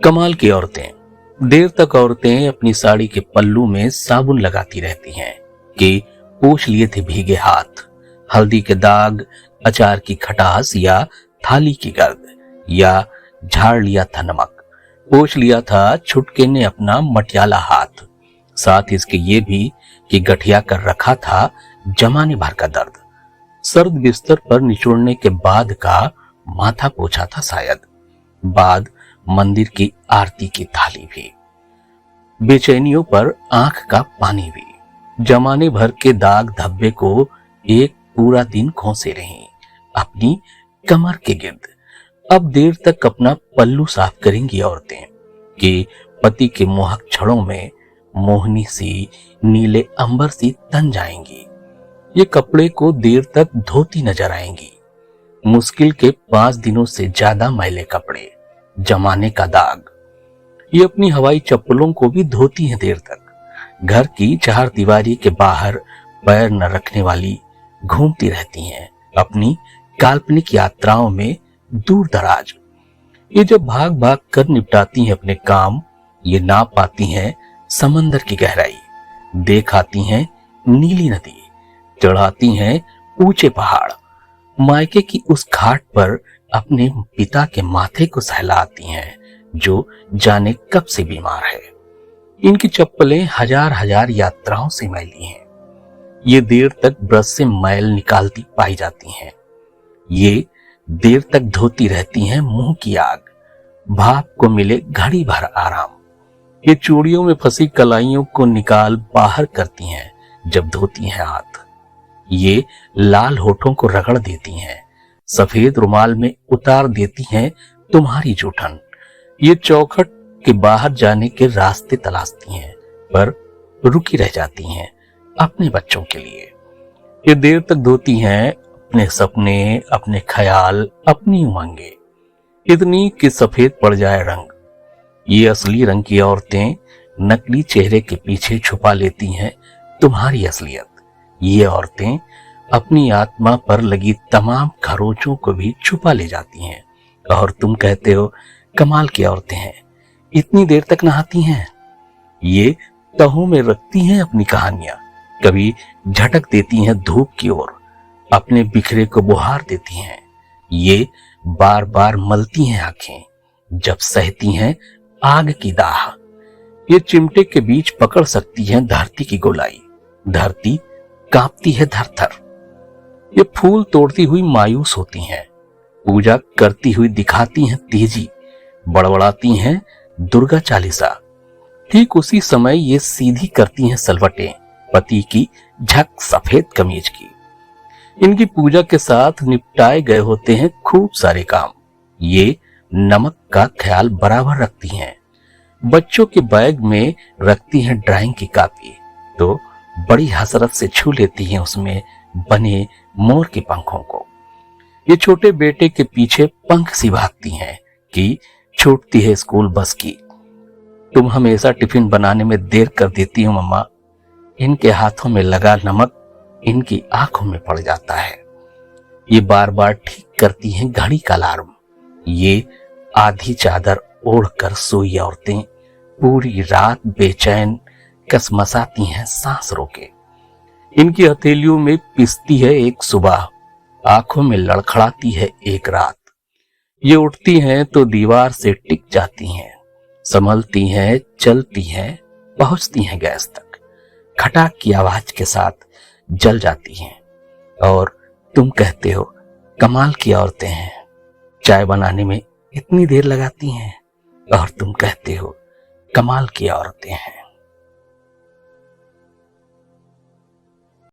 कमाल की औरतें। देर तक औरतें अपनी साड़ी के पल्लू में साबुन लगाती रहती हैं कि पोंछ लिए थे भीगे हाथ, हल्दी के दाग, अचार की खटास या थाली की गर्द, या झाड़ लिया था नमक, पोंछ लिया था छुटके ने अपना मटियाला हाथ। साथ इसके ये भी कि गठिया कर रखा था जमाने भर का दर्द। सर्द बिस्तर पर निचोड़ने के बाद का माथा पोछा था शायद, बाद मंदिर की आरती की थाली भी, बेचैनियों पर आंख का पानी भी, जमाने भर के दाग धब्बे को एक पूरा दिन खोसे रही अपनी कमर के गिर्द। अब देर तक अपना पल्लू साफ करेंगी औरतें कि पति के मोहक छड़ों में मोहनी सी, नीले अंबर सी तन जाएंगी। ये कपड़े को देर तक धोती नजर आएंगी। मुश्किल के 5 दिनों से ज्यादा मैले कपड़े, जमाने का दाग। ये अपनी हवाई चप्पलों को भी धोती हैं देर तक। घर की 4 दीवारी के बाहर पैर न रखने वाली घूमती रहती हैं अपनी काल्पनिक यात्राओं में दूर दराज। ये जब भाग भाग कर निपटाती हैं अपने काम, ये नाप पाती हैं समंदर की गहराई, देख आती हैं नीली नदी, चढ़ाती हैं ऊंचे पहाड़, मायके की उस घाट पर अपने पिता के माथे को सहलाती हैं जो जाने कब से बीमार है। इनकी चप्पलें हजार हजार यात्राओं से मैली हैं। ये देर तक ब्रश से मैल निकालती पाई जाती हैं। ये देर तक धोती रहती हैं मुंह की आग, भाप को मिले घड़ी भर आराम। ये चूड़ियों में फंसी कलाइयों को निकाल बाहर करती हैं जब धोती हैं हाथ। ये लाल होठों को रगड़ देती हैं, सफेद रुमाल में उतार देती हैं तुम्हारी जूठन। ये चौखट के बाहर जाने के रास्ते तलाशती हैं, पर रुकी रह जाती हैं अपने बच्चों के लिए। ये देर तक धोती हैं अपने सपने, अपने ख्याल, अपनी उमंगे, इतनी कि सफेद पड़ जाए रंग। ये असली रंग की औरतें नकली चेहरे के पीछे छुपा लेती हैं तुम्हारी असलियत। ये औरतें अपनी आत्मा पर लगी तमाम खरोचों को भी छुपा ले जाती हैं, और तुम कहते हो कमाल की औरतें हैं, इतनी देर तक नहाती हैं। ये तहों में रखती हैं अपनी कहानियां, कभी झटक देती हैं धूप की ओर, अपने बिखरे को बुहार देती हैं। ये बार बार मलती हैं आंखें जब सहती हैं आग की दाह। ये चिमटे के बीच पकड़ सकती हैं धरती की गोलाई, धरती कांपती है थर-थर। ये फूल तोड़ती हुई मायूस होती हैं, पूजा करती हुई दिखाती हैं तेजी, बड़बड़ाती हैं दुर्गा चालीसा। ठीक उसी समय ये सीधी करती हैं सलवटें पति की झक सफेद कमीज की। इनकी पूजा के साथ निपटाए गए होते हैं खूब सारे काम। ये नमक का ख्याल बराबर रखती हैं। बच्चों के बैग में रखती हैं ड्राइंग की कॉपी, तो बड़ी हसरत से छू लेती हैं उसमें बने मोर के पंखों को। ये छोटे बेटे के पीछे पंख सी भागती हैं कि छूटती है स्कूल बस की। तुम हमेशा टिफिन बनाने में देर कर देती हो मम्मा। इनके हाथों में लगा नमक इनकी आंखों में पड़ जाता है। ये बार बार ठीक करती हैं घड़ी का अलार्म। ये आधी चादर ओढ़कर सोई औरतें पूरी रात बेचैन कसमसाती हैं सांस रोके। इनकी हथेलियों में पिसती है एक सुबह, आंखों में लड़खड़ाती है एक रात। ये उठती हैं तो दीवार से टिक जाती हैं, संभलती हैं, चलती हैं, पहुंचती हैं गैस तक, खटाक की आवाज के साथ जल जाती हैं। और तुम कहते हो कमाल की औरतें हैं, चाय बनाने में इतनी देर लगाती हैं, और तुम कहते हो कमाल की औरतें हैं।